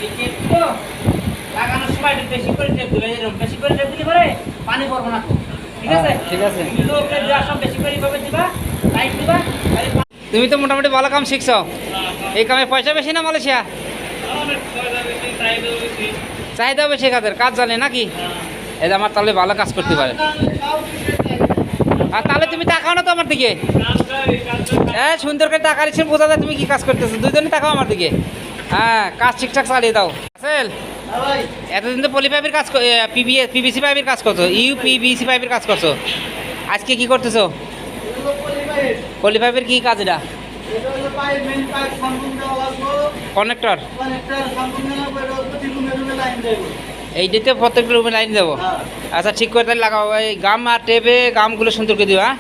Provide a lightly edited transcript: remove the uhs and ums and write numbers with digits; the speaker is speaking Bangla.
এই টেপ তো লাগানোর সময় একটু বেশি করে টেপ দিবে, এরকম বেশি করে টেপ দিলে পরে পানি পড়বে না। ঠিক আছে? ঠিক আছে। লোকে দেওয়ার সব বেশি করে এইভাবে দিবা, টাইট দিবা। তুমি তো মোটামুটি ভালো কাম শিখছো। এই কামে পয়সা বেশি না মালয়েশিয়া? চাহিদা বেশি কাদের, কাজ জানে নাকি? এই যে আমার তাহলে ভালো কাজ করতে পারে। আর তাহলে তুমি তাকাও না তো আমার দিকে। হ্যাঁ, সুন্দর করে টাকা দিচ্ছেন, বোঝা যায় তুমি কি কাজ করতেছো। দুইজনে তাকাও আমার দিকে। হ্যাঁ, কাজ ঠিকঠাক চালিয়ে দাও। আসেল, এতদিন তো পলি পাইপের কাজ, পিভিসি পাইপের কাজ করছো, ইউপিভিসি পাইপের কাজ করছো। আজকে কি করতেছো? পলি পাইপের কি কাজ এটা? কানেক্টর। এইটাতে প্রত্যেকটা রুমে লাইন দেবো। আচ্ছা, ঠিক করে তাহলে লাগাবো। এই গাম আর টেপে গামগুলো সুন্দর করে দিও। হ্যাঁ,